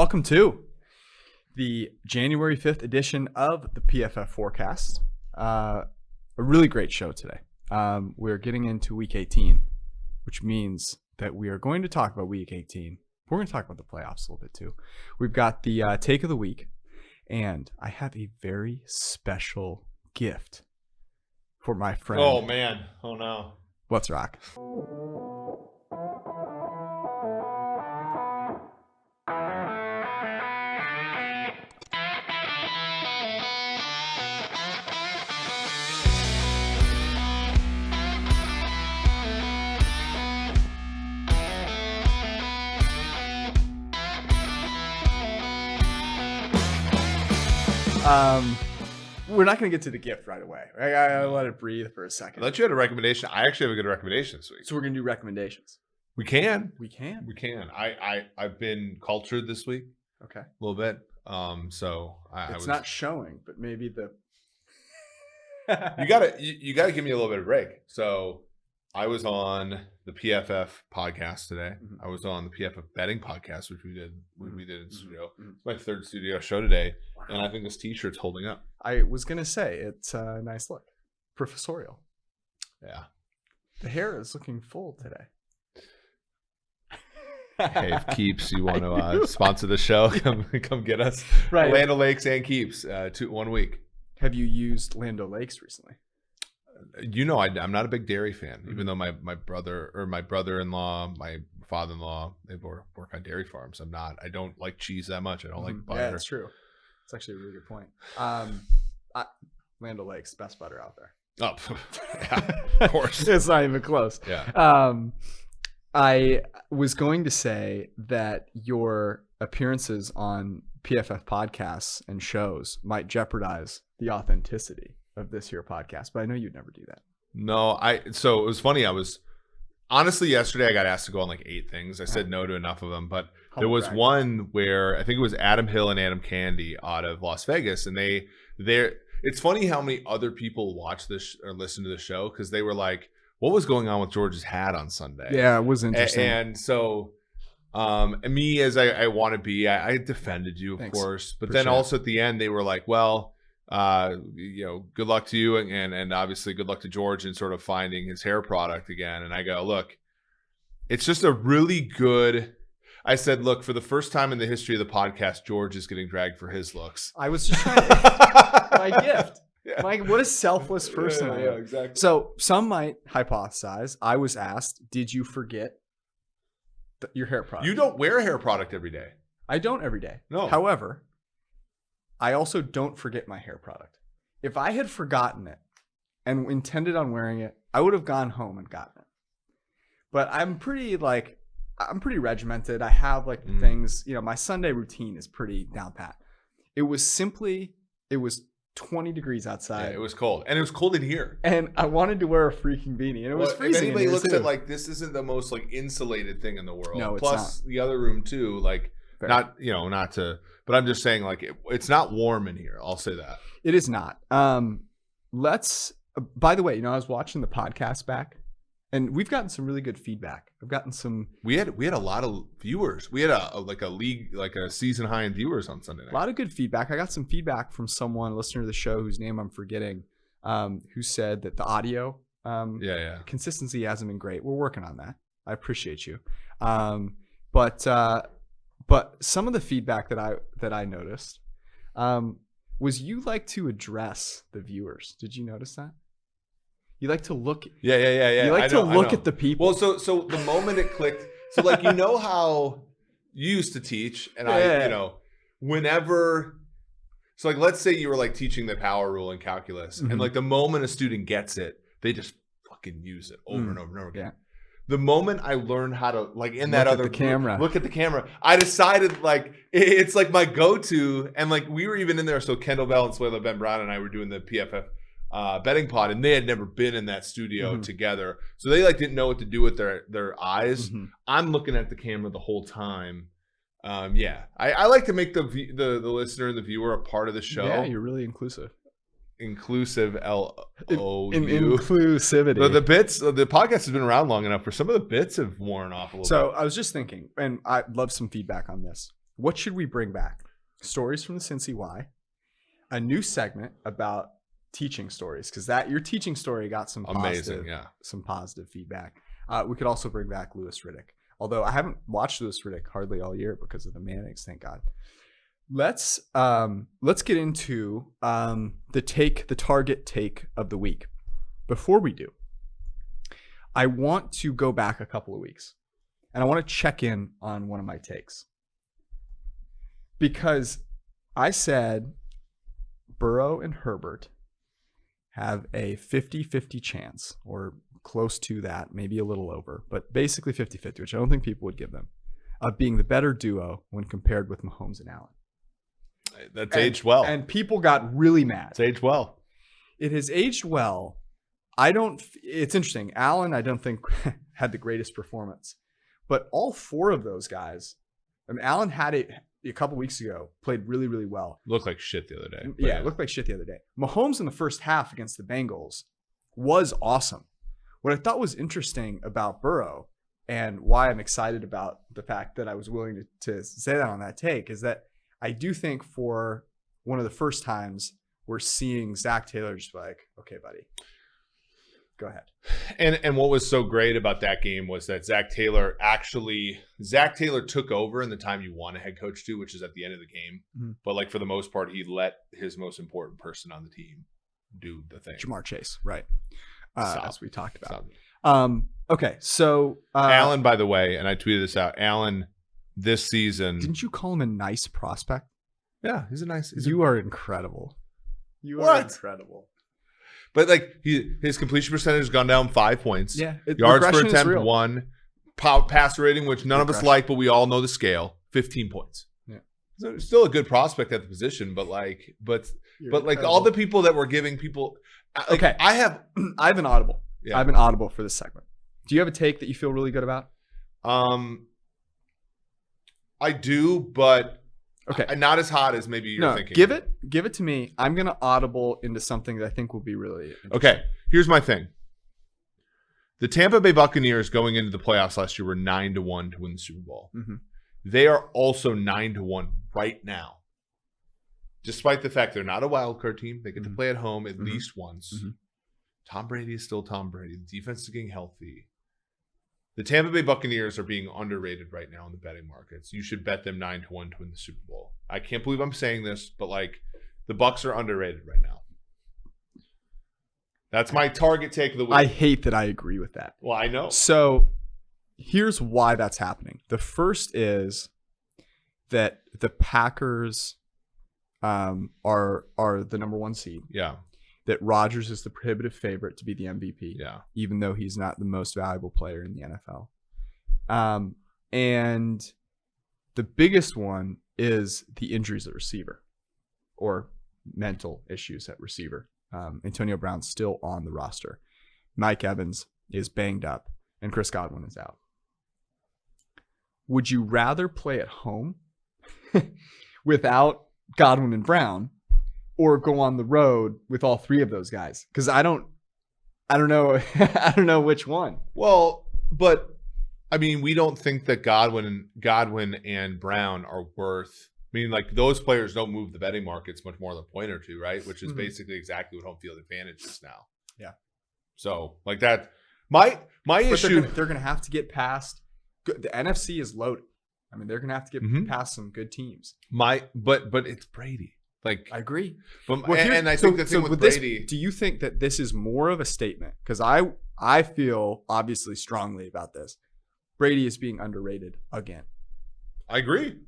welcome to the January 5th edition of the PFF Forecast. A really great show today. We're getting into Week 18, which means that we are going to talk about Week 18. We're going to talk about the playoffs a little bit too. We've got the take of the week, and I have a very special gift for my friend. Oh, man. Oh, no. Let's rock. We're not going to get to the gift right away. I let it breathe for a second. I thought you had a recommendation. I actually have a good recommendation this week. So we're going to do recommendations. We can. I've been cultured this week. Okay. A little bit. It's not showing, but maybe the you gotta give me a little bit of break. So I was on the PFF podcast today. Mm-hmm. I was on the PFF betting podcast, which we did in studio. Mm-hmm. It's my third studio show today. Wow. And I think this t-shirt's holding up. I was gonna say it's a nice look. Professorial. Yeah. The hair is looking full today. Hey, if Keeps, you want to sponsor the show, come get us. Right. Land O'Lakes and Keeps, 1 week. Have you used Land O'Lakes recently? I'm not a big dairy fan, even though my brother-in-law, my father-in-law, they work on dairy farms. I don't like cheese that much. I don't like butter. Yeah, that's true. It's actually a really good point. Land O'Lakes, best butter out there. Oh, yeah, of course. It's not even close. Yeah. I was going to say that your appearances on PFF podcasts and shows might jeopardize the authenticity of this here podcast, but I know you'd never do that. No, so it was funny. Honestly, yesterday I got asked to go on like 8 things. I said no to enough of them, but there was one where I think it was Adam Hill and Adam Candy out of Las Vegas, and it's funny how many other people watch this or listen to the show because they were like, what was going on with George's hat on Sunday? Yeah, it was interesting. And so me as I want to be, I defended you, of course. But then also at the end, they were like, well, good luck to you. And obviously good luck to George in sort of finding his hair product again. And I go, look, it's just a really good. I said, look, for the first time in the history of the podcast, George is getting dragged for his looks. I was just trying to my gift. Yeah. Mike, what a selfless person I am. Yeah, exactly. So some might hypothesize, I was asked, did you forget your hair product? You don't wear a hair product every day. I don't every day. No. However, I also don't forget my hair product. If I had forgotten it and intended on wearing it, I would have gone home and gotten it. But I'm pretty regimented. I have things, my Sunday routine is pretty down pat. It was 20 degrees outside. Yeah, it was cold. And it was cold in here. And I wanted to wear a freaking beanie. And it was freezing. If anybody looks at this isn't the most insulated thing in the world. No, it's Plus not. The other room too, but I'm just saying it's not warm in here. I'll say that. It is not. By the way, I was watching the podcast back and we've gotten some really good feedback. I've gotten some. We had a lot of viewers. We had a season high in viewers on Sunday night. A lot of good feedback. I got some feedback from someone, a listener to the show, whose name I'm forgetting, who said that the audio consistency hasn't been great. We're working on that. I appreciate you. But some of the feedback that I noticed was you like to address the viewers. Did you notice that? You like to look. Yeah. You like to look at the people. Well, so the moment it clicked, so how you used to teach, and whenever, so let's say you were teaching the power rule in calculus, and the moment a student gets it, they just fucking use it over and over and over again. Yeah. The moment I learned how to look at the camera, I decided it's my go-to, and we were even in there. So Kendall Valenzuela, Ben Brown, and I were doing the PFF betting pod, and they had never been in that studio together, so they didn't know what to do with their eyes. I'm looking at the camera the whole time. I like to make the listener and the viewer a part of the show. Yeah, you're really inclusive. Inclusive LOU. Inclusivity. The bits, the podcast has been around long enough for some of the bits have worn off a little bit. So I was just thinking, and I'd love some feedback on this. what should we bring back? Stories from the Cincy Y, a new segment about teaching stories, because that your teaching story got some positive feedback. We could also bring back Louis Riddick, although I haven't watched Louis Riddick hardly all year because of the Mannings, thank God. Let's get into the target take of the week. Before we do, I want to go back a couple of weeks, and I want to check in on one of my takes. Because I said Burrow and Herbert have a 50-50 chance, or close to that, maybe a little over, but basically 50-50, which I don't think people would give them, of being the better duo when compared with Mahomes and Allen. That's aged well. And people got really mad. It's aged well. It has aged well. It's interesting. Allen, I don't think had the greatest performance, but all four of those guys, I mean, Allen had it a couple weeks ago, played really, really well. Looked like shit the other day. Yeah, looked like shit the other day. Mahomes in the first half against the Bengals was awesome. What I thought was interesting about Burrow, and why I'm excited about the fact that I was willing to say that on that take, is that I do think for one of the first times we're seeing Zach Taylor just like, okay, buddy, go ahead. And what was so great about that game was that Zach Taylor took over in the time you want a head coach to, which is at the end of the game. Mm-hmm. But like for the most part, he let his most important person on the team do the thing. Jamar Chase, right? As we talked about. Okay, so Allen, by the way, and I tweeted this out. Allen this season. Didn't you call him a nice prospect? Yeah, he's a nice. You are incredible. You are incredible. But like his completion percentage has gone down 5 points. Yeah, yards per attempt 1, passer rating, which none of us like, but we all know the scale, 15 points. Yeah, so still a good prospect at the position, but like all the people that were giving people. Like, okay, I have an audible. Yeah. I have an audible for this segment. Do you have a take that you feel really good about? I do, but. Okay, not as hot as maybe you're thinking. Give it to me. I'm gonna audible into something that I think will be really interesting. Okay. Here's my thing. The Tampa Bay Buccaneers going into the playoffs last year were 9-1 to win the Super Bowl. Mm-hmm. They are also 9-1 right now, despite the fact they're not a wild card team. They get to play at home at least once. Mm-hmm. Tom Brady is still Tom Brady. The defense is getting healthy. The Tampa Bay Buccaneers are being underrated right now in the betting markets. You should bet them 9-1 to win the Super Bowl. I can't believe I'm saying this, but like the Bucs are underrated right now. That's my target take of the week. I hate that I agree with that. Well, I know. So here's why that's happening. The first is that the Packers are the number one seed. Yeah. That Rodgers is the prohibitive favorite to be the MVP. Yeah. Even though he's not the most valuable player in the NFL. And the biggest one is the injuries at receiver or mental issues at receiver. Antonio Brown's still on the roster. Mike Evans is banged up and Chris Godwin is out. Would you rather play at home without Godwin and Brown, or go on the road with all three of those guys? Because I don't know. I don't know which one. Well, but I mean, we don't think that Godwin and Brown are worth. I mean, like those players don't move the betting markets much more than a point or two, right? Which is basically exactly what home field advantage is now. Yeah. So like that, my issue. They're going to have to get past. The NFC is loaded. I mean, they're going to have to get past some good teams. But it's Brady. Like I agree, but and I think the thing with Brady. Do you think that this is more of a statement? Because I feel obviously strongly about this. Brady is being underrated again. I agree.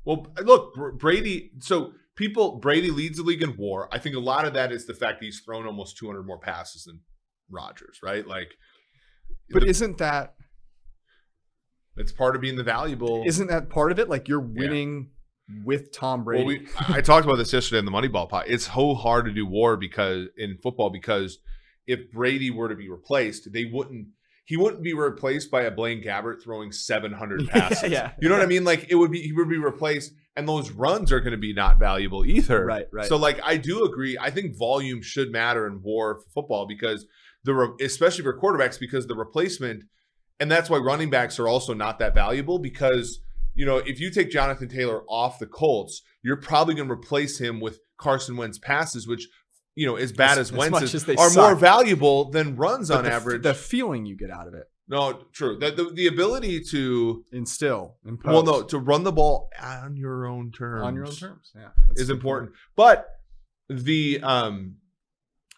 Well, look, Brady. So Brady leads the league in WAR. I think a lot of that is the fact that he's thrown almost 200 more passes than Rodgers, right? Like, but isn't that? It's part of being the valuable. Isn't that part of it? Like you're winning. Yeah. With Tom Brady. Well, I talked about this yesterday in the Moneyball pod. It's so hard to do WAR because if Brady were to be replaced, he wouldn't be replaced by a Blaine Gabbert throwing 700 passes. Yeah. You know what I mean? Like he would be replaced, and those runs are going to be not valuable either. Right. So like I do agree. I think volume should matter in WAR for football because especially for quarterbacks, because the replacement, and that's why running backs are also not that valuable because if you take Jonathan Taylor off the Colts, you're probably going to replace him with Carson Wentz passes, which, as bad as Wentz's are more valuable than runs on average. The feeling you get out of it. No, true. The ability to impose. To run the ball on your own terms. On your own terms, yeah, is important. But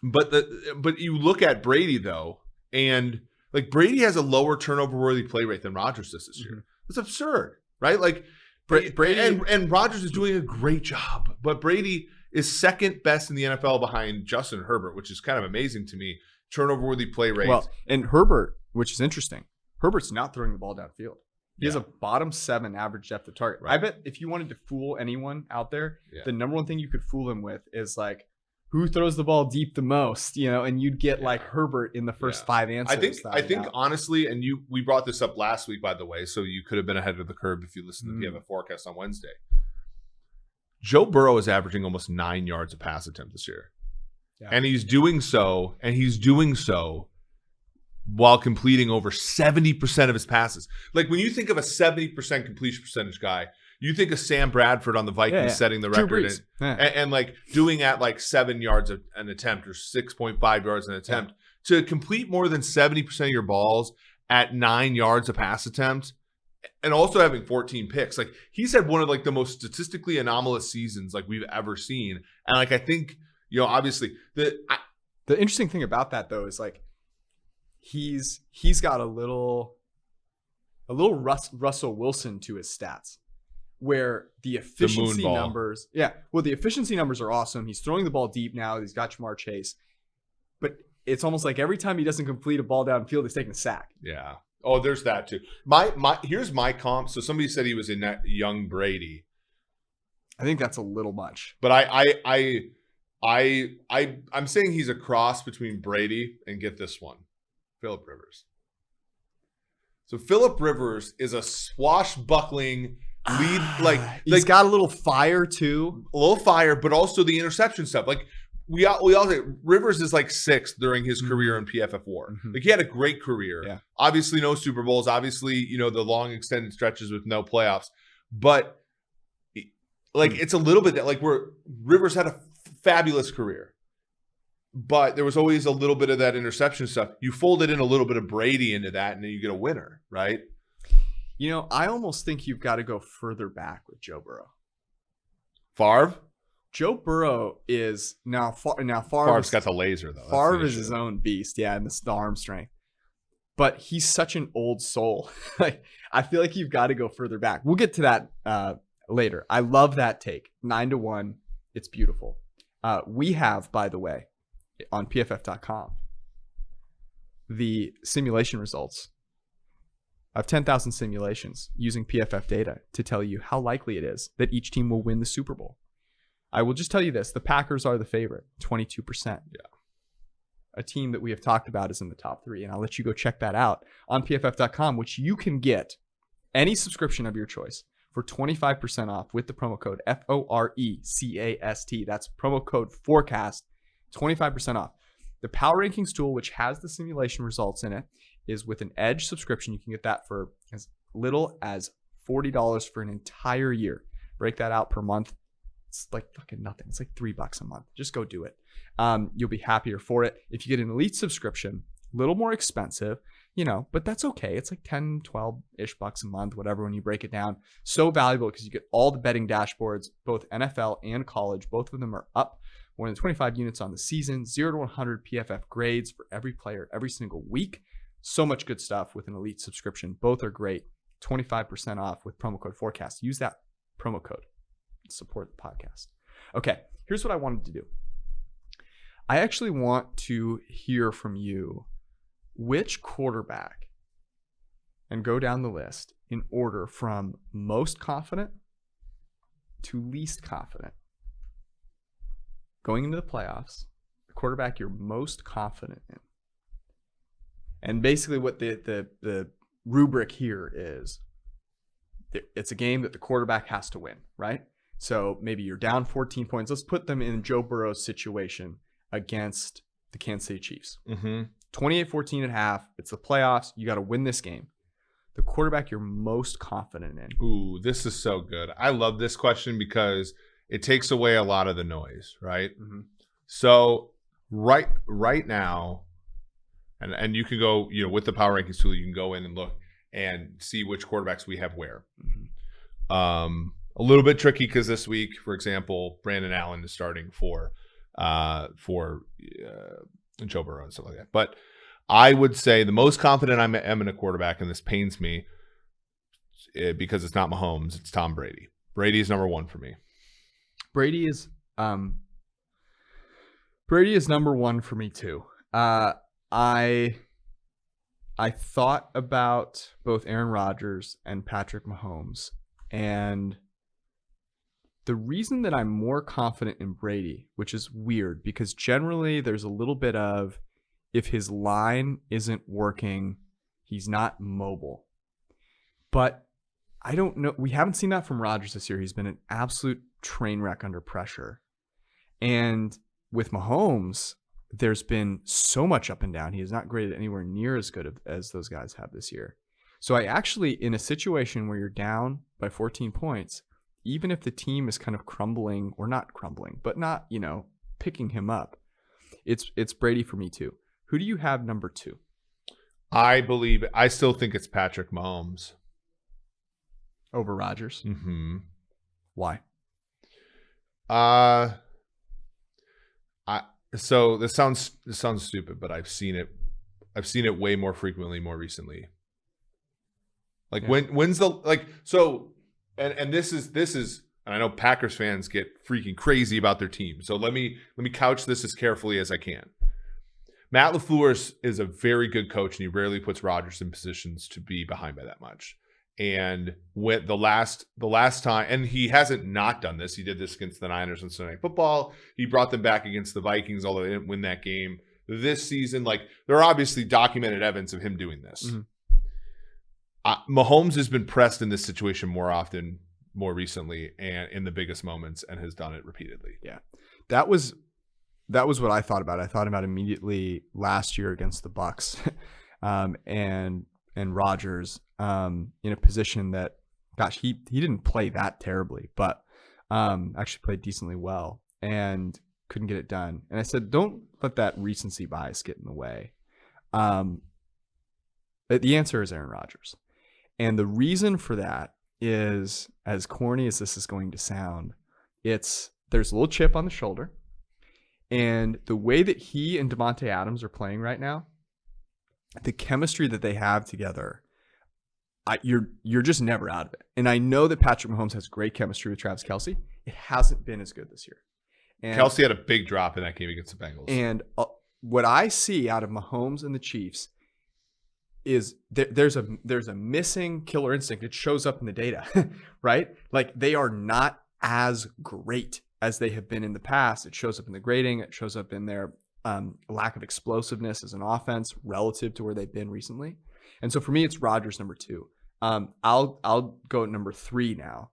but you look at Brady though, and like Brady has a lower turnover worthy play rate than Rodgers does this year. It's absurd, right? Like Brady and Rodgers is doing a great job, but Brady is second best in the NFL behind Justin Herbert, which is kind of amazing to me. Turnover worthy play rate. Well, and Herbert, which is interesting, Herbert's not throwing the ball downfield. He has a bottom 7 average depth of target. Right. I bet if you wanted to fool anyone out there, the number one thing you could fool him with is like, who throws the ball deep the most, and you'd get like Herbert in the first 5 answers. I think honestly, and we brought this up last week, by the way, so you could have been ahead of the curve if you listened to the PFF forecast on Wednesday. Joe Burrow is averaging almost 9 yards a pass attempt this year. Yeah. And he's doing so while completing over 70% of his passes. Like when you think of a 70% completion percentage guy, you think of Sam Bradford on the Vikings setting the record and like doing at like 7 yards an attempt or 6.5 yards an attempt. To complete more than 70% of your balls at 9 yards a pass attempt and also having 14 picks. Like he's had one of like the most statistically anomalous seasons like we've ever seen. And like I think, obviously the interesting thing about that though is like he's got a little Russell Wilson to his stats. Where the efficiency numbers, the efficiency numbers are awesome. He's throwing the ball deep now. He's got Jamar Chase, but it's almost like every time he doesn't complete a ball downfield, he's taking a sack. Yeah. Oh, there's that too. Here's my comp. So somebody said he was in that young Brady. I think that's a little much. But I'm saying he's a cross between Brady and get this one, Phillip Rivers. So Phillip Rivers is a swashbuckling. He's got a little fire too, but also the interception stuff. Like we all say, Rivers is like 6th during his career in PFF WAR. Like he had a great career. Yeah. Obviously, no Super Bowls. Obviously, the long extended stretches with no playoffs. But like it's a little bit that like where Rivers had a fabulous career, but there was always a little bit of that interception stuff. You folded in a little bit of Brady into that, and then you get a winner, right? I almost think you've got to go further back with Joe Burrow. Favre? Joe Burrow is now Favre's got the laser though. Favre is his own beast, and the arm strength. But he's such an old soul. Like I feel like you've got to go further back. We'll get to that later. I love that take. 9-1. It's beautiful. We have, by the way, on PFF.com, the simulation results. I have 10,000 simulations using PFF data to tell you how likely it is that each team will win the Super Bowl. I will just tell you this. The Packers are the favorite, 22%. Yeah. A team that we have talked about is in the top 3, and I'll let you go check that out on PFF.com, which you can get any subscription of your choice for 25% off with the promo code FORECAST. That's promo code FORECAST, 25% off. The Power Rankings tool, which has the simulation results in it, is with an Edge subscription. You can get that for as little as $40 for an entire year. Break that out per month. It's like fucking nothing. It's like $3 a month. Just go do it. You'll be happier for it. If you get an Elite subscription, a little more expensive, but that's okay. It's like 10, 12-ish bucks a month, whatever, when you break it down. So valuable because you get all the betting dashboards, both NFL and college. Both of them are up more than 25 units on the season, 0 to 100 PFF grades for every player every single week. So much good stuff with an Elite subscription. Both are great. 25% off with promo code FORECAST. Use that promo code. Support the podcast. Okay, here's what I wanted to do. I actually want to hear from you which quarterback, and go down the list in order from most confident to least confident. Going into the playoffs, the quarterback you're most confident in. And basically what the rubric here is, it's a game that the quarterback has to win, right? So maybe you're down 14 points. Let's put them in Joe Burrow's situation against the Kansas City Chiefs. 28-14 at half. It's the playoffs. You got to win this game. the quarterback you're most confident in. Ooh, this is so good. I love this question because it takes away a lot of the noise, right? Mm-hmm. So right now, and you can go, with the power rankings tool, you can go in and look and see which quarterbacks we have where. Mm-hmm. A little bit tricky because this week, for example, Brandon Allen is starting for Joe Burrow and stuff like that. But I would say the most confident I am in a quarterback, and this pains me because it's not Mahomes, it's Tom Brady. Brady is number one for me. Brady is number one for me too. I thought about both Aaron Rodgers and Patrick Mahomes, and the reason that I'm more confident in Brady, which is weird because generally there's a little bit of, if his line isn't working, he's not mobile. But I don't know. We haven't seen that from Rodgers this year. He's been an absolute train wreck under pressure. And with Mahomes, there's been so much up and down. He is not graded anywhere near as good as those guys have this year. So I actually, in a situation where you're down by 14 points, even if the team is kind of crumbling, or not crumbling, but not, picking him up, it's Brady for me too. Who do you have number two? I still think it's Patrick Mahomes. Over Rodgers? Mm-hmm. Why? So this sounds stupid, but I've seen it way more frequently more recently. Like when's the and this is and I know Packers fans get freaking crazy about their team. So let me couch this as carefully as I can. Matt LaFleur is a very good coach, and he rarely puts Rodgers in positions to be behind by that much. And when the last time, and he hasn't not done this. He did this against the Niners on Sunday Night Football. He brought them back against the Vikings, although they didn't win that game. This season, there are obviously documented evidence of him doing this. Mm-hmm. Mahomes has been pressed in this situation more recently, and in the biggest moments, and has done it repeatedly. Yeah, that was what I thought about. I thought about immediately last year against the Bucs, and Rodgers in a position that, gosh, he didn't play that terribly, but actually played decently well and couldn't get it done. And I said, don't let that recency bias get in the way. The answer is Aaron Rodgers. And the reason for that is, as corny as this is going to sound, there's a little chip on the shoulder. And the way that he and Devontae Adams are playing right now, the chemistry that they have together, you're just never out of it. And I know that Patrick Mahomes has great chemistry with Travis Kelce. It hasn't been as good this year. And Kelce had a big drop in that game against the Bengals. And what I see out of Mahomes and the Chiefs is there's a missing killer instinct. It shows up in the data, right? They are not as great as they have been in the past. It shows up in the grading. It shows up in their lack of explosiveness as an offense relative to where they've been recently. And so for me, it's Rodgers number two. I'll go at number three now.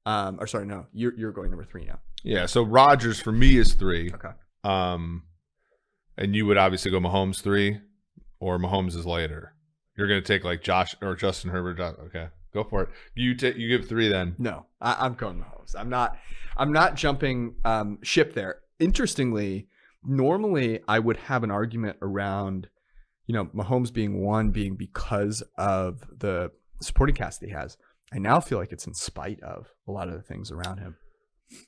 Or sorry, no, you're going number three now. Yeah, so Rodgers for me is three. Okay. And you would obviously go Mahomes 3, or Mahomes is later. You're going to take Josh or Justin Herbert. Okay, go for it. You give 3 then. No, I'm going Mahomes. I'm not jumping ship there. Interestingly, normally I would have an argument around, Mahomes being 1 being because of the supporting cast that he has. I now feel like it's in spite of a lot of the things around him.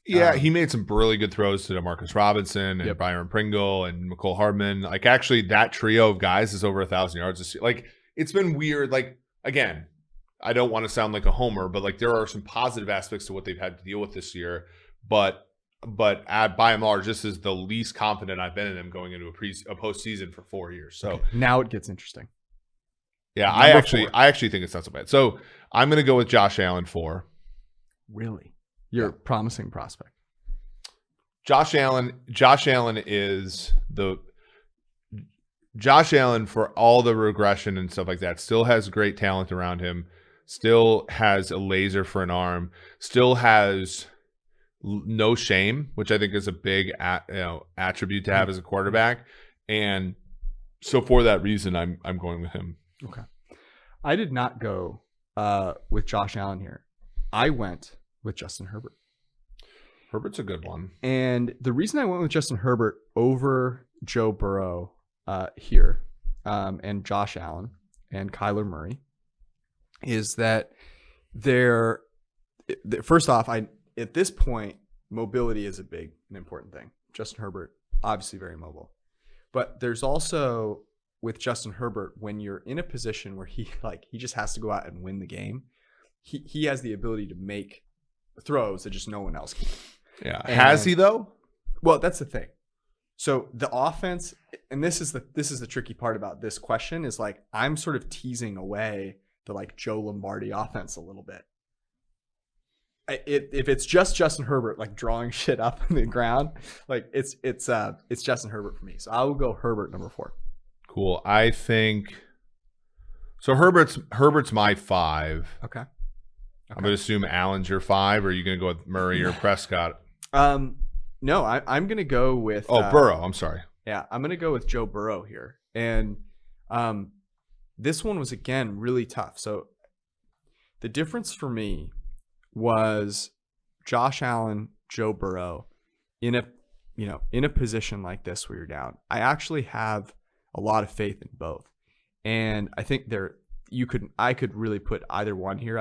Yeah, he made some really good throws to Demarcus Robinson and Byron Pringle and McCole Hardman. Actually, that trio of guys is over 1,000 yards this year. It's been weird. Again, I don't want to sound like a homer, but there are some positive aspects to what they've had to deal with this year. But by and large, this is the least confident I've been in them going into a postseason for 4 years. So now it gets interesting. Yeah, I actually think it's not so bad. So I'm going to go with Josh Allen 4. Really? You're a promising prospect. Josh Allen for all the regression and stuff like that still has great talent around him, still has a laser for an arm, still has no shame, which I think is a big attribute to have as a quarterback. And so for that reason, I'm going with him. Okay. I did not go with Josh Allen here. I went with Justin Herbert. Herbert's a good one. And the reason I went with Justin Herbert over Joe Burrow here and Josh Allen and Kyler Murray is that first off, at this point, mobility is a big and important thing. Justin Herbert, obviously very mobile. But there's also, with Justin Herbert, when you're in a position where he just has to go out and win the game, he has the ability to make throws that just no one else can. Yeah. Has he though? Well, that's the thing. So the offense, and this is the tricky part about this question, is like I'm sort of teasing away the like Joe Lombardi offense a little bit. If it's just Justin Herbert like drawing shit up on the ground, like it's Justin Herbert for me. So I will go Herbert number 4. Cool. I think so. Herbert's my 5. Okay. I'm going to assume Allen's your 5, or are you going to go with Murray or Prescott? No, I'm going to go with Burrow. I'm sorry. Yeah, I'm going to go with Joe Burrow here. And this one was, again, really tough. So the difference for me was Josh Allen, Joe Burrow in a position like this where you're down. I actually have a lot of faith in both. And I think I could really put either one here.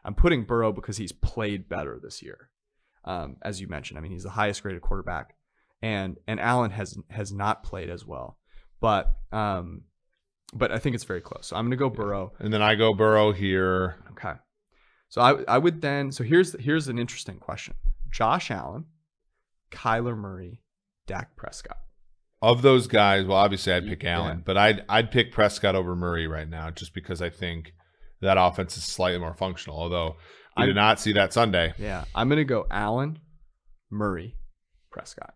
I'm putting Burrow because he's played better this year. As you mentioned, I mean, he's the highest graded quarterback, and Allen has not played as well, but I think it's very close. So I'm going to go Burrow, and then I go Burrow here. Okay, so I would then. So here's an interesting question: Josh Allen, Kyler Murray, Dak Prescott. Of those guys, well, obviously I'd pick Allen, but I'd pick Prescott over Murray right now, just because I think that offense is slightly more functional. Although I did not see that Sunday. Yeah, I'm going to go Allen, Murray, Prescott.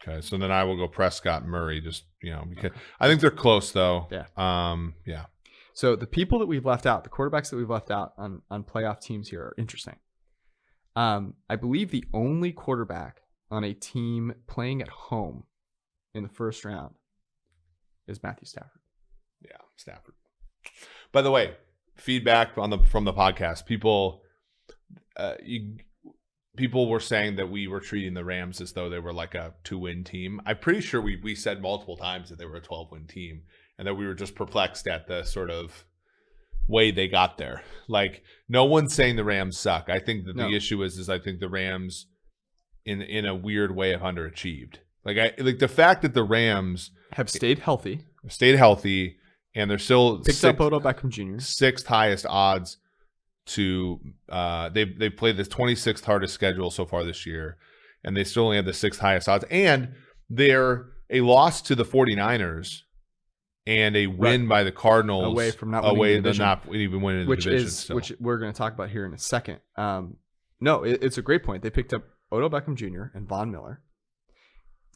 Okay, so then I will go Prescott, Murray, just, because I think they're close though. Yeah. Yeah. So the people that we've left out, the quarterbacks that we've left out on playoff teams here are interesting. I believe the only quarterback on a team playing at home in the first round is Matthew Stafford. Yeah, Stafford. By the way, feedback from the podcast, people were saying that we were treating the Rams as though they were like a 2-win team. I'm pretty sure we said multiple times that they were a 12-win team, and that we were just perplexed at the sort of way they got there. Like, no one's saying the Rams suck. I think that the issue is I think the Rams in a weird way have underachieved. Like the fact that the Rams have stayed healthy, and they're still picked up Odell Beckham Jr. 6th highest odds to they played the 26th hardest schedule so far this year, and they still only have the 6th highest odds, and they're a loss to the 49ers and a win by the Cardinals away from not winning the division, not even winning the division, which we're going to talk about here in a second. No, it's a great point. They picked up Odell Beckham Jr. and Von Miller.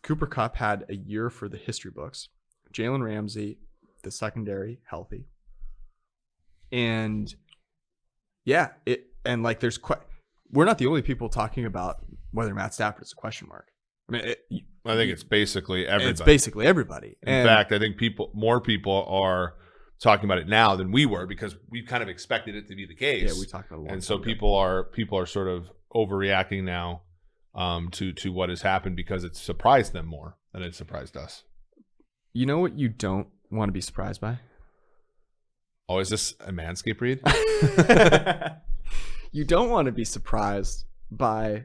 Cooper Kupp had a year for the history books. Jalen Ramsey, the secondary, healthy. And yeah, we're not the only people talking about whether Matt Stafford is a question mark. I mean, I think it's basically everybody. It's basically everybody. In fact, I think more people are talking about it now than we were, because we kind of expected it to be the case. Yeah, we talked about it. And so people are sort of overreacting now to what has happened, because it surprised them more than it surprised us. You know what you don't want to be surprised by? Oh, is this a Manscaped read? You don't want to be surprised by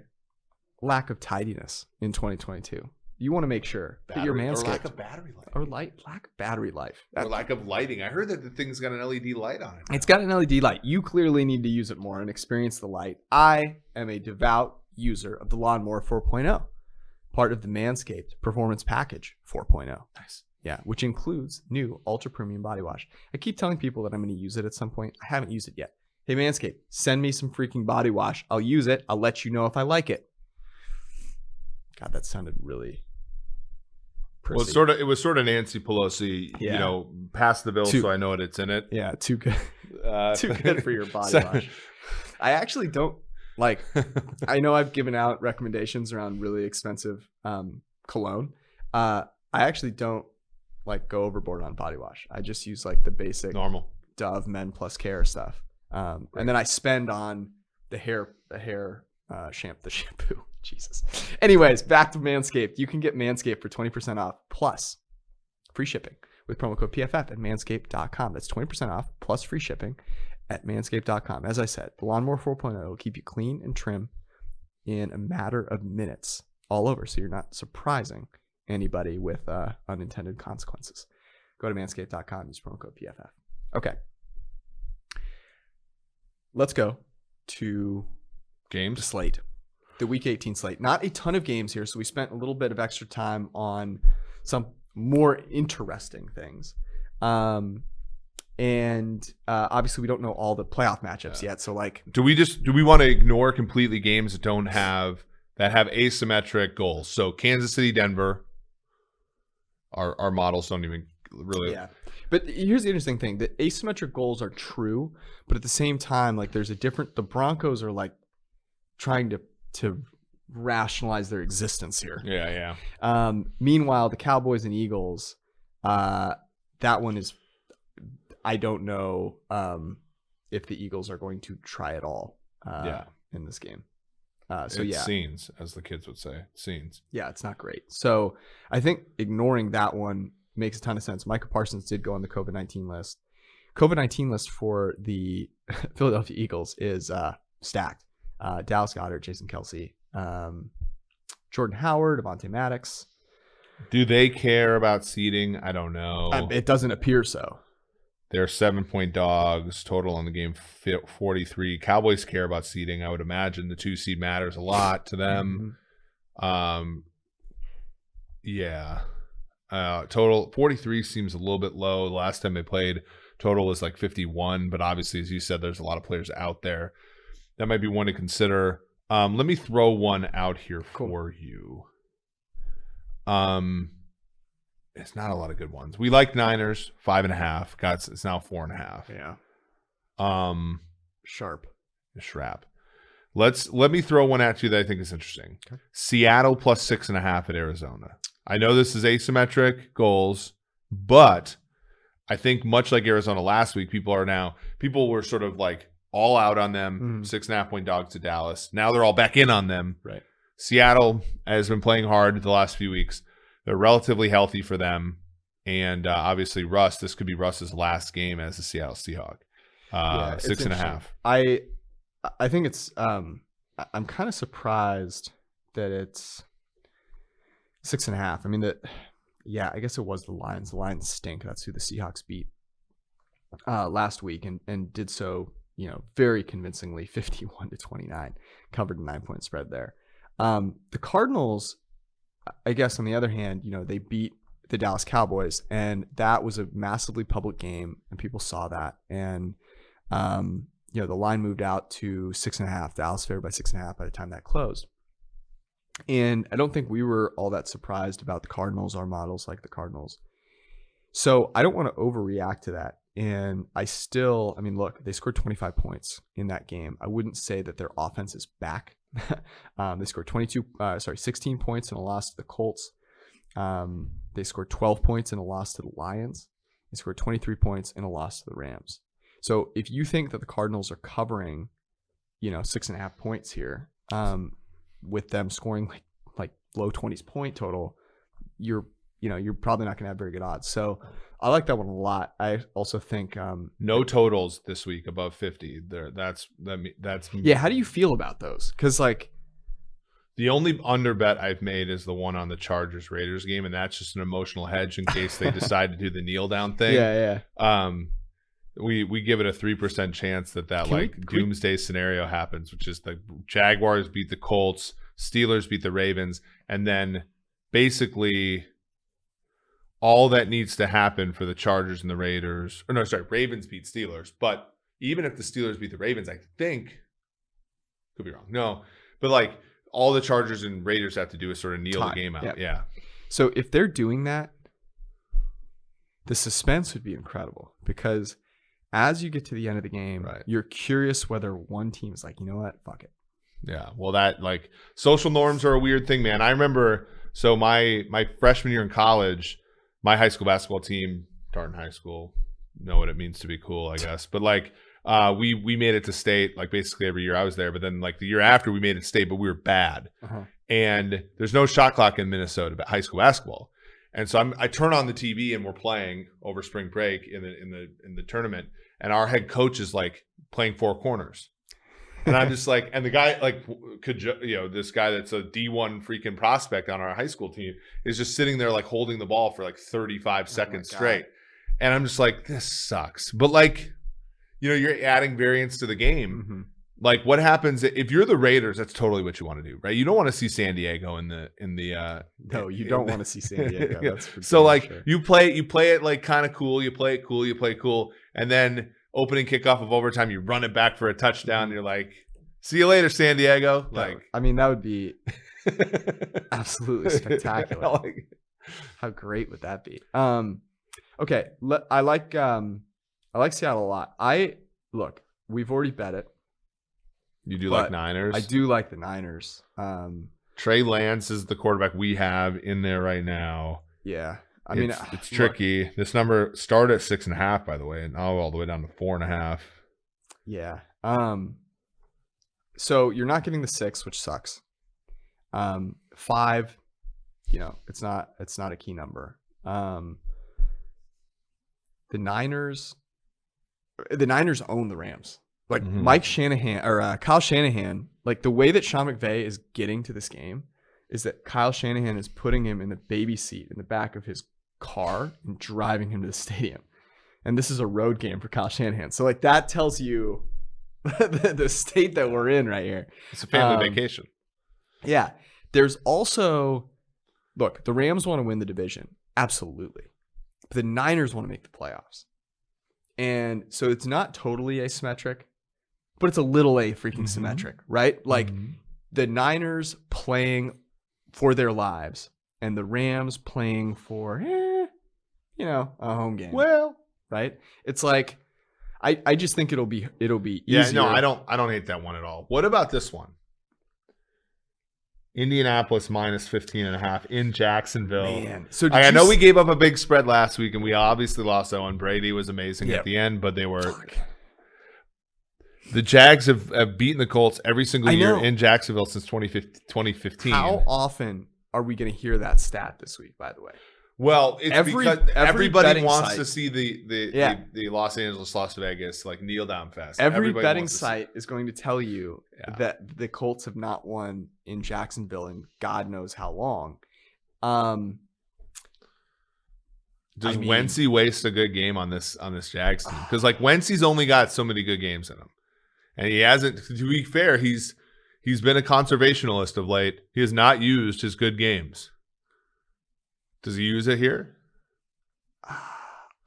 lack of tidiness in 2022. You want to make sure that your Manscaped, or lack of battery life, or lack of battery life, or lack of lighting. I heard that the thing's got an LED light on it. It's got an LED light. You clearly need to use it more and experience the light. I am a devout user of the Lawnmower 4.0, part of the Manscaped Performance Package 4.0. Nice. Yeah, which includes new ultra premium body wash. I keep telling people that I'm going to use it at some point. I haven't used it yet. Hey, Manscaped, send me some freaking body wash. I'll use it. I'll let you know if I like it. God, that sounded really prissy. Well, it was sort of Nancy Pelosi, pass the bill so I know what it's in it. Yeah, too good. Too good for your body wash. I actually don't like. I know I've given out recommendations around really expensive cologne. I actually don't go overboard on body wash. I just use the basic normal Dove Men Plus Care stuff. And then I spend on the shampoo. Jesus. Anyways, back to Manscaped. You can get Manscaped for 20% off plus free shipping with promo code PFF at manscaped.com. That's 20% off plus free shipping at manscaped.com. As I said, the Lawnmower 4.0 will keep you clean and trim in a matter of minutes all over, so you're not surprising anybody with unintended consequences. Go to manscaped.com, use promo code PFF. Okay. Let's go to games. The slate. The Week 18 slate. Not a ton of games here, so we spent a little bit of extra time on some more interesting things. And obviously we don't know all the playoff matchups yet. So like, do we want to ignore completely games that have asymmetric goals? So Kansas City, Denver, our models don't even really. Yeah. But here's the interesting thing: the asymmetric goals are true, but at the same time, like the Broncos are like trying to rationalize their existence here. Yeah. Meanwhile, the Cowboys and Eagles, that one is, I don't know if the Eagles are going to try at all in this game. Scenes, as the kids would say. Scenes. Yeah, it's not great. So I think ignoring that one makes a ton of sense. Micah Parsons did go on the COVID-19 list. COVID-19 list for the Philadelphia Eagles is stacked. Dallas Goedert, Jason Kelce, Jordan Howard, Avonte Maddox. Do they care about seeding? I don't know. It doesn't appear so. They're 7-point dogs. Total on the game 43. Cowboys care about seeding. I would imagine the 2 seed matters a lot to them. Total 43 seems a little bit low. The last time they played, total was like 51. But obviously, as you said, there's a lot of players out there. That might be one to consider. Let me throw one out here for you. It's not a lot of good ones. We like Niners 5.5. It's now 4.5. Yeah. Sharp. Let me throw one at you that I think is interesting. Okay. Seattle plus 6.5 at Arizona. I know this is asymmetric goals, but I think much like Arizona last week, people were sort of like all out on them. 6.5-point dogs to Dallas. Now they're all back in on them. Right. Seattle has been playing hard the last few weeks. They're relatively healthy for them. And obviously this could be Russ's last game as a Seattle Seahawk. 6.5. I think it's I'm kind of surprised that it's 6.5. I mean I guess it was the Lions. The Lions stink. That's who the Seahawks beat last week and did so, very convincingly, 51-29, covered a 9-point spread there. The Cardinals, I guess on the other hand, they beat the Dallas Cowboys, and that was a massively public game, and people saw that. And the line moved out to 6.5. Dallas favored by 6.5 by the time that closed. And I don't think we were all that surprised about the Cardinals. Our models like the Cardinals. So I don't want to overreact to that. And look, they scored 25 points in that game. I wouldn't say that their offense is back. They scored 16 points in a loss to the Colts. They scored 12 points in a loss to the Lions. They scored 23 points in a loss to the Rams. So if you think that the Cardinals are covering, 6.5 points here, with them scoring like low 20s point total, you're probably not going to have very good odds. So I like that one a lot. I also think no totals this week above 50. That's yeah. How do you feel about those? Because the only under bet I've made is the one on the Chargers Raiders game, and that's just an emotional hedge in case they decide to do the kneel down thing. Yeah. We give it a 3% chance that doomsday scenario happens, which is the Jaguars beat the Colts, Steelers beat the Ravens, and then basically all that needs to happen for the Chargers and the Raiders, Ravens beat Steelers. But even if the Steelers beat the Ravens, I think, could be wrong. No, but all the Chargers and Raiders have to do is sort of kneel the game out. Yeah. So if they're doing that, the suspense would be incredible because as you get to the end of the game, you're curious whether one team is like, you know what, fuck it. Yeah. Well, that social norms are a weird thing, man. I remember, my freshman year in college, my high school basketball team, Darton High School, know what it means to be cool, I guess. But like we made it to state like basically every year I was there. But then like the year after we made it to state, but we were bad. And there's no shot clock in Minnesota but high school basketball. And so I turn on the TV and we're playing over spring break in the tournament, and our head coach is like playing four corners. And I'm just like, and the guy like this guy that's a D1 freaking prospect on our high school team is just sitting there like holding the ball for like 35 seconds straight. And I'm just like, this sucks. But like, you're adding variance to the game. Like what happens if you're the Raiders? That's totally what you want to do, right? You don't want to see San Diego in the. No, you don't want to see San Diego. That's for so like sure. you play it like kind of cool. You play it cool, and then opening kickoff of overtime, you run it back for a touchdown. And you're like, see you later, San Diego. Like, I mean, that would be absolutely spectacular. How great would that be? Okay, I like Seattle a lot. We've already bet it. You do like Niners? I do like the Niners. Trey Lance is the quarterback we have in there right now. Yeah. I mean, it's tricky. This number started at 6.5, by the way, and now all the way down to 4.5. Yeah. So you're not getting the 6, which sucks. 5, it's not a key number. The Niners own the Rams. Like Mike Shanahan or Kyle Shanahan, like the way that Sean McVay is getting to this game is that Kyle Shanahan is putting him in the baby seat in the back of his car and driving him to the stadium. And this is a road game for Kyle Shanahan. So like that tells you the state that we're in right here. It's a family vacation. Yeah. There's also, look, the Rams want to win the division. Absolutely. But the Niners want to make the playoffs. And so it's not totally asymmetric, but it's a little freaking symmetric, right? Like the Niners playing for their lives and the Rams playing for, a home game. Well, right? It's like, I just think it'll be easier. Yeah, no, I don't hate that one at all. What about this one? Indianapolis minus 15.5 in Jacksonville. Man. So I know we gave up a big spread last week, and we obviously lost that one. Brady was amazing at the end, but they were. The Jags have beaten the Colts every single year in Jacksonville since 2015. How often are we going to hear that stat this week, by the way? Well, it's because everybody wants to see the Los Angeles, Las Vegas, like kneel down fest. Every betting site is going to tell you that the Colts have not won in Jacksonville in God knows how long. Does Wentzy waste a good game on this Jags team? Because like Wentzy's only got so many good games in him, and he hasn't. To be fair, he's been a conservationalist of late. He has not used his good games. Does he use it here?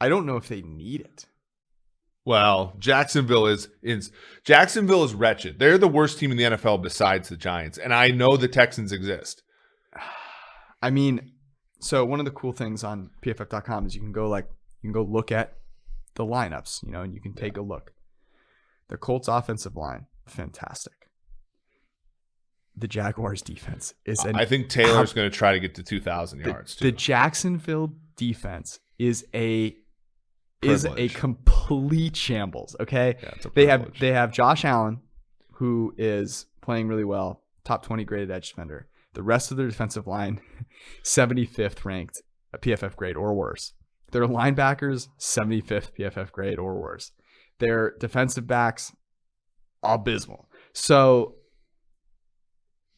I don't know if they need it. Well, Jacksonville is wretched. They're the worst team in the NFL besides the Giants, and I know the Texans exist. I mean, so one of the cool things on PFF.com is you can go look at the lineups, and you can take a look. The Colts offensive line, fantastic. The Jaguars defense is I think Taylor's going to try to get to 2,000 yards too. The Jacksonville defense is a complete shambles, okay? Yeah, they have Josh Allen, who is playing really well, top 20 graded edge defender. The rest of their defensive line, 75th ranked PFF grade or worse. Their linebackers, 75th PFF grade or worse. Their defensive backs, abysmal. So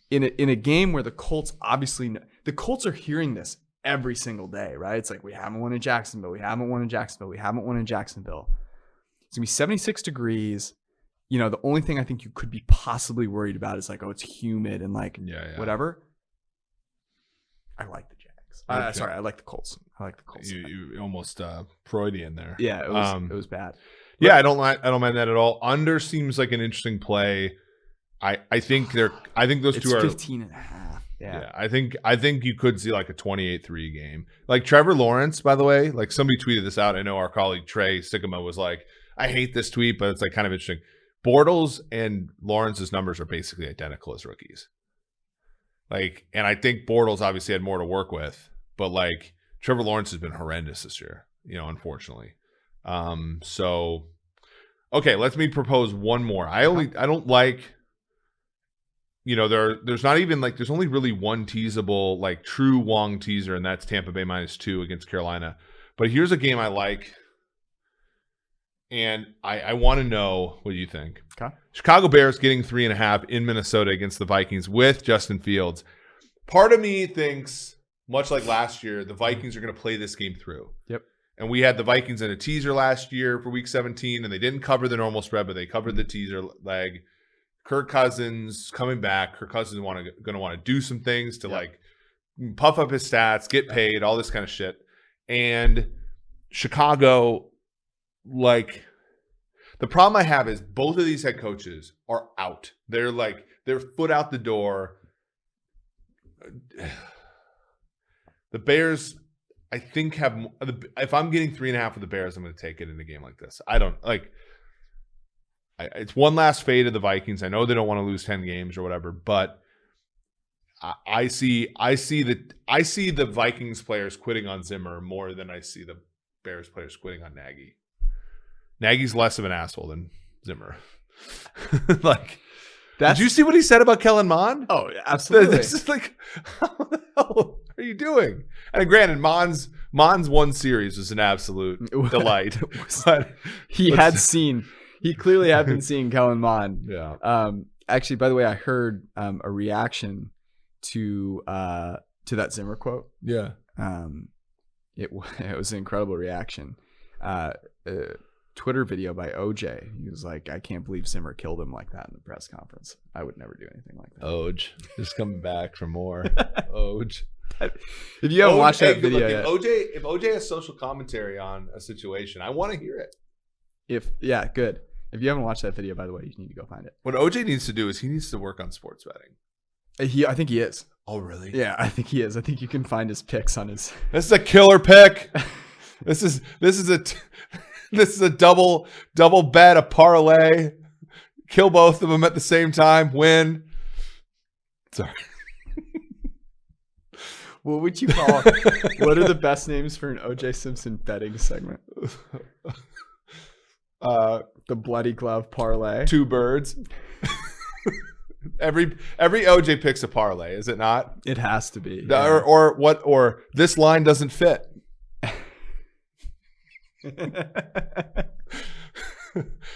in a game where the Colts are hearing this every single day, right? It's like, we haven't won in Jacksonville. We haven't won in Jacksonville. We haven't won in Jacksonville. It's going to be 76 degrees. The only thing I think you could be possibly worried about is like, oh, it's humid and like whatever. I like the Jags. Sorry, I like the Colts. You almost Freudian there. Yeah, it was bad. But, I don't mind that at all. Under seems like an interesting play. I think those two are 15.5. Yeah. I think you could see like a 28-3 game. Like Trevor Lawrence, by the way, like somebody tweeted this out. I know our colleague Trey Sigma was like, I hate this tweet, but it's like kind of interesting. Bortles and Lawrence's numbers are basically identical as rookies. Like, and I think Bortles obviously had more to work with, but like Trevor Lawrence has been horrendous this year, unfortunately. So, okay, let me propose one more. I don't like, there's not even like, there's only really one teasable, like true Wong teaser, and that's Tampa Bay -2 against Carolina. But here's a game I like, and I want to know what you think. Okay. Chicago Bears getting 3.5 in Minnesota against the Vikings with Justin Fields. Part of me thinks, much like last year, the Vikings are going to play this game through. Yep. And we had the Vikings in a teaser last year for Week 17, and they didn't cover the normal spread, but they covered the teaser leg. Kirk Cousins coming back. Kirk Cousins going to want to do some things to like puff up his stats, get paid, all this kind of shit. And Chicago, like, the problem I have is both of these head coaches are out. They're foot out the door. The Bears, I think, if I'm getting 3.5 with the Bears, I'm going to take it in a game like this. I don't like. It's one last fade of the Vikings. I know they don't want to lose 10 games or whatever, but I see the Vikings players quitting on Zimmer more than I see the Bears players quitting on Nagy. Nagy's less of an asshole than Zimmer. Did you see what he said about Kellen Mond? Oh, absolutely. This is like, how the hell are you doing? And granted, Mond's one series was an absolute delight. He clearly had been seeing Kellen Mond. Yeah. Actually, by the way, I heard a reaction to that Zimmer quote. Yeah. It was an incredible reaction. Twitter video by OJ. He was like, I can't believe Zimmer killed him like that in the press conference. I would never do anything like that. Oj. Just coming back for more. Oj. If you haven't watched that video yet. If OJ has social commentary on a situation, I want to hear it. Good. If you haven't watched that video, by the way, you need to go find it. What OJ needs to do is he needs to work on sports betting. I think he is. Oh, really? Yeah, I think he is. I think you can find his picks on his. This is a killer pick. This is a double bet, a parlay. Kill both of them at the same time. Win. Sorry. What would you call? What are the best names for an OJ Simpson betting segment? The bloody glove parlay. 2 birds. Every OJ picks a parlay, is it not? It has to be. Yeah. Or this line doesn't fit.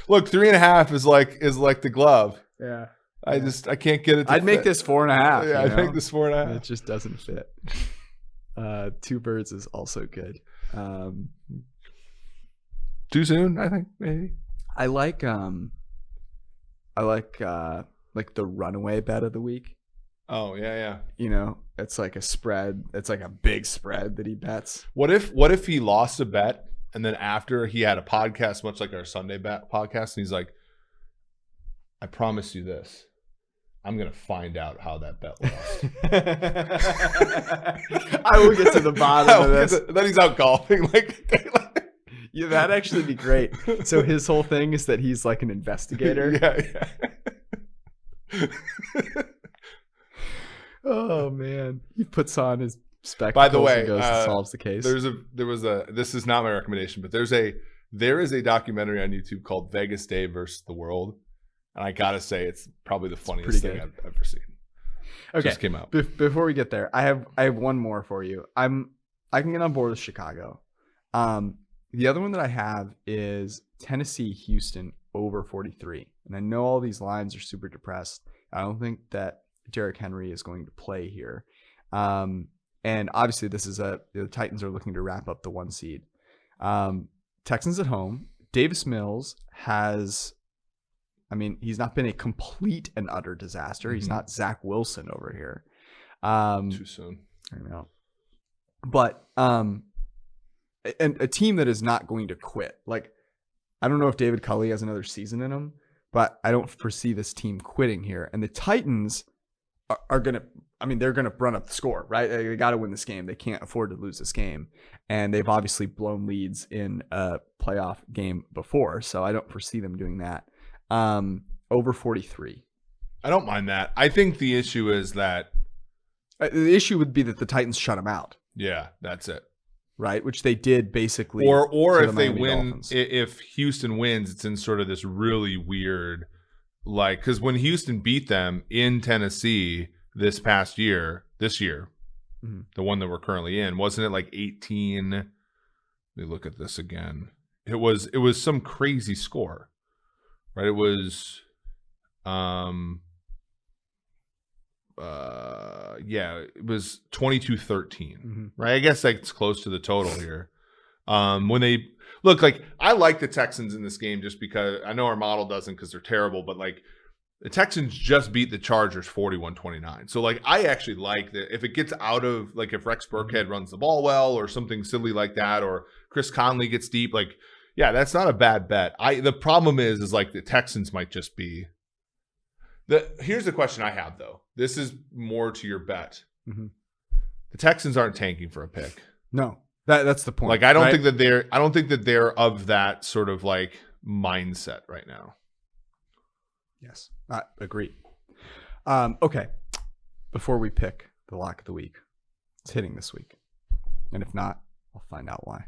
Look, 3.5 is like the glove. Yeah. I can't get it to I'd make this 4.5. Yeah, I'd make this 4.5. It just doesn't fit. 2 birds is also good. Too soon, I think, maybe. I like the runaway bet of the week. Oh, yeah. It's like a spread. It's like a big spread that he bets. What if he lost a bet and then after he had a podcast, much like our Sunday bet podcast, and he's like, I promise you this. I'm going to find out how that bet lost. I will get to the bottom of this. Then he's out golfing. Yeah, that'd actually be great. So his whole thing is that he's like an investigator. Yeah. Oh, man. He puts on his spectacles. By the way, and goes and solves the case. This is not my recommendation, but there is a documentary on YouTube called Vegas Day versus the World. And I got to say, it's probably the funniest thing I've ever seen. Okay. Just came out. Before we get there, I have one more for you. I can get on board with Chicago. The other one that I have is Tennessee, Houston over 43. And I know all these lines are super depressed. I don't think that Derrick Henry is going to play here. And obviously the Titans are looking to wrap up the 1 seed. Texans at home. Davis Mills he's not been a complete and utter disaster. Mm-hmm. He's not Zach Wilson over here. Too soon. I know. But and a team that is not going to quit. Like, I don't know if David Culley has another season in him, but I don't foresee this team quitting here. And the Titans are going to, they're going to run up the score, right? They got to win this game. They can't afford to lose this game. And they've obviously blown leads in a playoff game before, so I don't foresee them doing that. Over 43. I don't mind that. I think the issue is that the issue would be that the Titans shut them out. Yeah, that's it. right? Which they did basically. Or if they win, if Houston wins, it's in sort of this really weird, like, because when Houston beat them in Tennessee this year, mm-hmm. the one that we're currently in, wasn't it like 18? Let me look at this again. It was some crazy score, right? It was, it was 22-13, mm-hmm. right? I guess that's close to the total here. When they look, like, I like the Texans in this game just because I know our model doesn't because they're terrible, but like the Texans just beat the Chargers 41-29. So like I actually like that if it gets out of, like, if Rex Burkhead runs the ball well or something silly like that, or Chris Conley gets deep, like, yeah, that's not a bad bet. The problem is like the Texans might just be. Here's the question I have, though. This is more to your bet. Mm-hmm. The Texans aren't tanking for a pick. No, that's the point. Like, I don't think that they're of that sort of like mindset right now. Yes, I agree. Okay, before we pick the lock of the week, it's hitting this week, and if not, I'll find out why.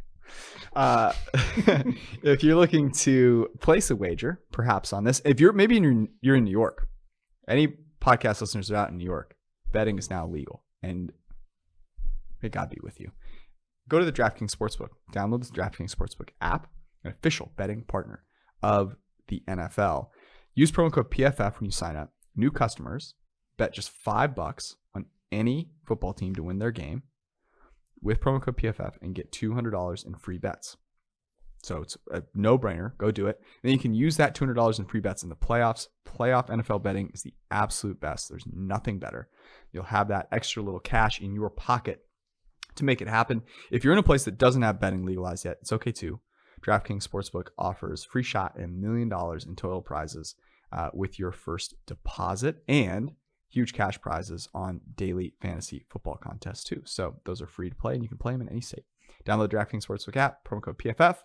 If you're looking to place a wager, perhaps on this, if you're in New York. Any podcast listeners are out in New York, betting is now legal, and may God be with you. Go to the DraftKings Sportsbook. Download the DraftKings Sportsbook app, an official betting partner of the NFL. Use promo code PFF when you sign up. New customers bet just $5 on any football team to win their game with promo code PFF and get $200 in free bets. So it's a no-brainer. Go do it. Then you can use that $200 in free bets in the playoffs. Playoff NFL betting is the absolute best. There's nothing better. You'll have that extra little cash in your pocket to make it happen. If you're in a place that doesn't have betting legalized yet, it's okay too. DraftKings Sportsbook offers free shot at $1 million in total prizes with your first deposit, and huge cash prizes on daily fantasy football contests too. So those are free to play, and you can play them in any state. Download the DraftKings Sportsbook app, promo code PFF.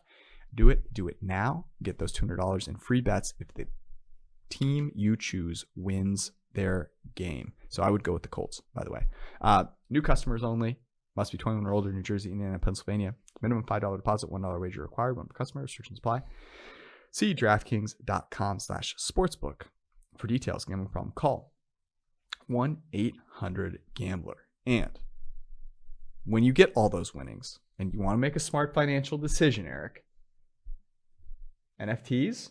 Do it now. Get those $200 in free bets if the team you choose wins their game. So I would go with the Colts, by the way. New customers only. Must be 21 or older. New Jersey, Indiana, Pennsylvania. Minimum $5 deposit, $1 wager required. One per customer. Restrictions apply. See DraftKings.com/sportsbook for details. Gambling problem? Call 1-800-GAMBLER. And when you get all those winnings and you want to make a smart financial decision, Eric, NFTs,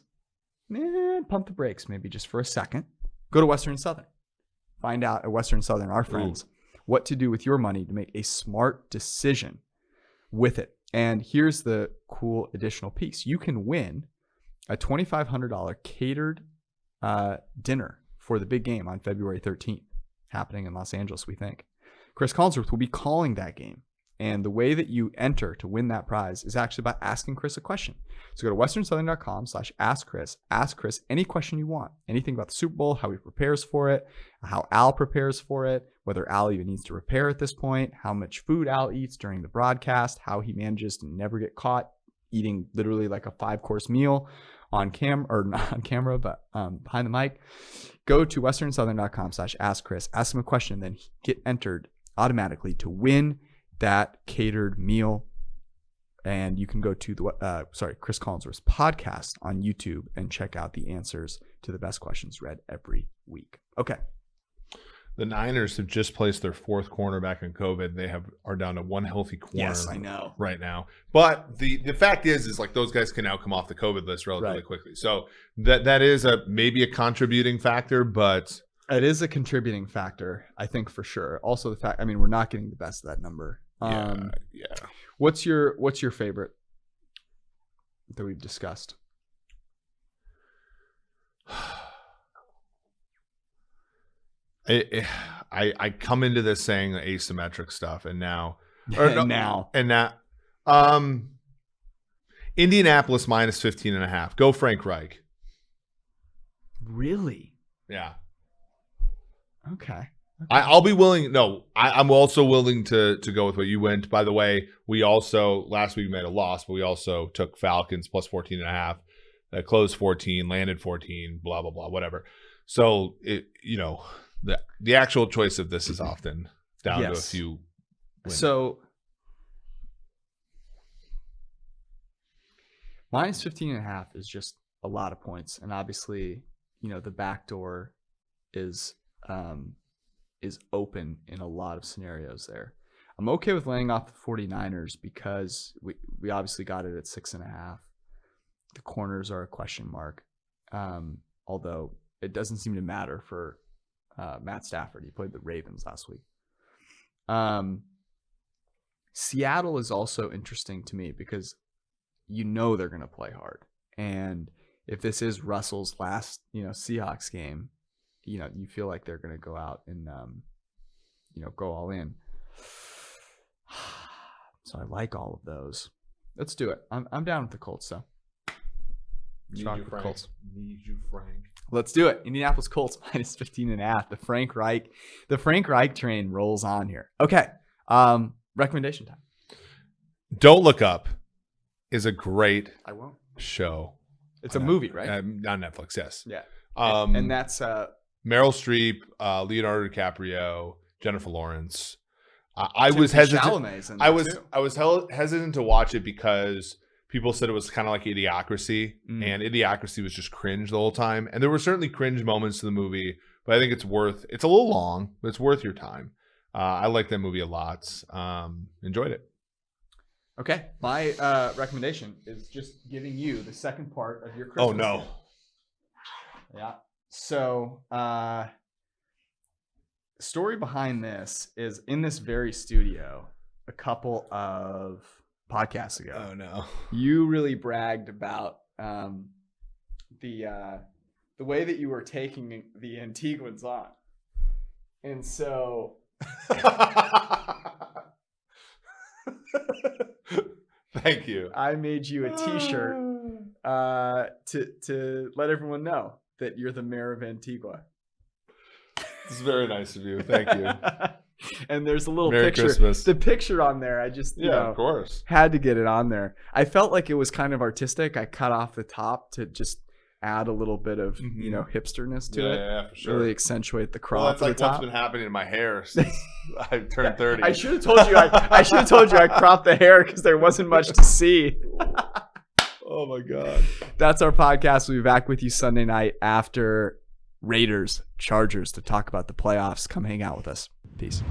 pump the brakes maybe just for a second. Go to Western Southern. Find out at Western Southern, our friends, what to do with your money to make a smart decision with it. And here's the cool additional piece. You can win a $2,500 catered dinner for the big game on February 13th, happening in Los Angeles, we think. Chris Collinsworth will be calling that game. And the way that you enter to win that prize is actually by asking Chris a question. So go to westernsouthern.com/askchris. Ask Chris any question you want. Anything about the Super Bowl, how he prepares for it, how Al prepares for it, whether Al even needs to prepare at this point, how much food Al eats during the broadcast, how he manages to never get caught eating literally like a 5-course meal on camera, or not on camera, but behind the mic. Go to westernsouthern.com/askchris. Ask him a question, then get entered automatically to win that catered meal. And you can go to the Chris Collinsworth's podcast on YouTube and check out the answers to the best questions read every week. Okay. The Niners have just placed their 4th cornerback in COVID. They are down to one healthy corner. Yes, I know. Right now. But the fact is like those guys can now come off the COVID list relatively quickly. So that is maybe a contributing factor, but it is a contributing factor, I think, for sure. Also the fact, we're not getting the best of that number. Yeah. What's your favorite that we've discussed? I come into this saying the asymmetric stuff, and now Indianapolis minus 15.5. Go Frank Reich. Really? Yeah. Okay. I'll be willing. No, I'm also willing to go with what you went. By the way, we also last week made a loss, but we also took Falcons plus 14.5. Closed 14, landed 14. Blah blah blah. Whatever. So the actual choice of this is often down to a few wins. So Minus 15.5 is just a lot of points. And obviously, the back door is open in a lot of scenarios there. I'm okay with laying off the 49ers because we obviously got it at 6.5. The corners are a question mark. Although it doesn't seem to matter for Matt Stafford. He played the Ravens last week. Seattle is also interesting to me because they're going to play hard. And if this is Russell's last, Seahawks game, you feel like they're going to go out and, go all in. So I like all of those. Let's do it. I'm down with the Colts, though. Need you, Frank. Let's do it. Indianapolis Colts minus 15.5. The Frank Reich train rolls on here. Okay. Recommendation time. Don't Look Up is a great show. It's a movie, right? On Netflix, yes. Yeah. And that's Meryl Streep, Leonardo DiCaprio, Jennifer Lawrence. I was hesitant to watch it because people said it was kind of like Idiocracy, and Idiocracy was just cringe the whole time. And there were certainly cringe moments to the movie, but I think it's a little long, but it's worth your time. I like that movie a lot. Enjoyed it. Okay. My recommendation is just giving you the second part of your Christmas. Oh, no. Gift. Yeah. So, story behind this is in this very studio a couple of podcasts ago. Oh, no. You really bragged about the way that you were taking the Antiguans on. And so... Thank you. I made you a T-shirt to let everyone know that you're the mayor of Antigua. It's very nice of you. Thank you. And there's a little Merry picture. Christmas. The picture on there, I just of course had to get it on there. I felt like it was kind of artistic. I cut off the top to just add a little bit of hipsterness to it. Yeah, for sure. Really accentuate the crop. Well, that's at like the top. what's been happening to my hair since I turned 30. I should have told you. I should have told you I cropped the hair because there wasn't much to see. Oh my God. That's our podcast. We'll be back with you Sunday night after Raiders Chargers to talk about the playoffs. Come hang out with us. Peace.